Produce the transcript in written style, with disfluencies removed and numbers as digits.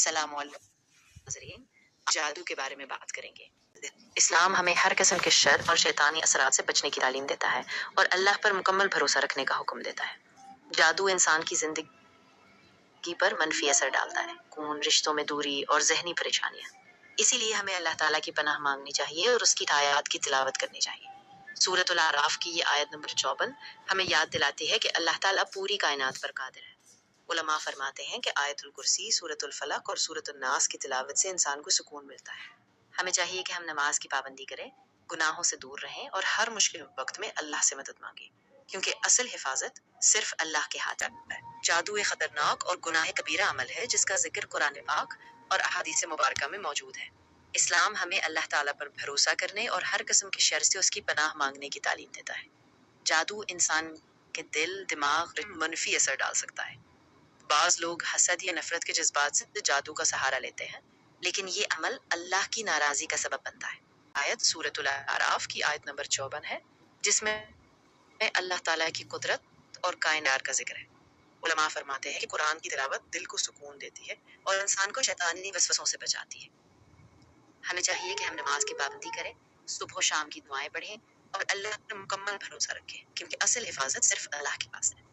السلام علیکم ناظرین، جادو کے بارے میں بات کریں گے۔ اسلام ہمیں ہر قسم کے شر اور شیطانی اثرات سے بچنے کی تعلیم دیتا ہے اور اللہ پر مکمل بھروسہ رکھنے کا حکم دیتا ہے۔ جادو انسان کی زندگی پر منفی اثر ڈالتا ہے، خون، رشتوں میں دوری اور ذہنی پریشانیاں۔ اسی لیے ہمیں اللہ تعالیٰ کی پناہ مانگنی چاہیے اور اس کی آیات کی تلاوت کرنی چاہیے۔ سورۃ الاعراف کی یہ آیت نمبر 54 ہمیں یاد دلاتی ہے کہ اللہ تعالیٰ پوری کائنات پر قادر ہے۔ علماء فرماتے ہیں کہ آیت الکرسی، سورۃ الفلق اور سورۃ الناس کی تلاوت سے انسان کو سکون ملتا ہے۔ ہمیں چاہیے کہ ہم نماز کی پابندی کریں، گناہوں سے دور رہیں اور ہر مشکل وقت میں اللہ سے مدد مانگیں، کیونکہ اصل حفاظت صرف اللہ کے ہاتھ ہے۔ جادو ایک خطرناک اور گناہ کبیرہ عمل ہے جس کا ذکر قرآن پاک اور احادیث مبارکہ میں موجود ہے۔ اسلام ہمیں اللہ تعالیٰ پر بھروسہ کرنے اور ہر قسم کے شر سے اس کی پناہ مانگنے کی تعلیم دیتا ہے۔ جادو انسان کے دل، دماغ پر منفی اثر ڈال سکتا ہے۔ بعض لوگ حسد یا نفرت کے جذبات سے جادو کا سہارا لیتے ہیں، لیکن یہ عمل اللہ کی ناراضی کا سبب بنتا ہے۔ آیت سورۃ الاعراف کی آیت نمبر 54 ہے، جس میں اللہ تعالیٰ کی قدرت اور کائنات کا ذکر ہے۔ علماء فرماتے ہیں کہ قرآن کی تلاوت دل کو سکون دیتی ہے اور انسان کو شیطانی وسوسوں سے بچاتی ہے۔ ہمیں چاہیے کہ ہم نماز کی پابندی کریں، صبح و شام کی دعائیں پڑھیں اور اللہ پر مکمل بھروسہ رکھیں، کیونکہ اصل حفاظت صرف اللہ کے پاس ہے۔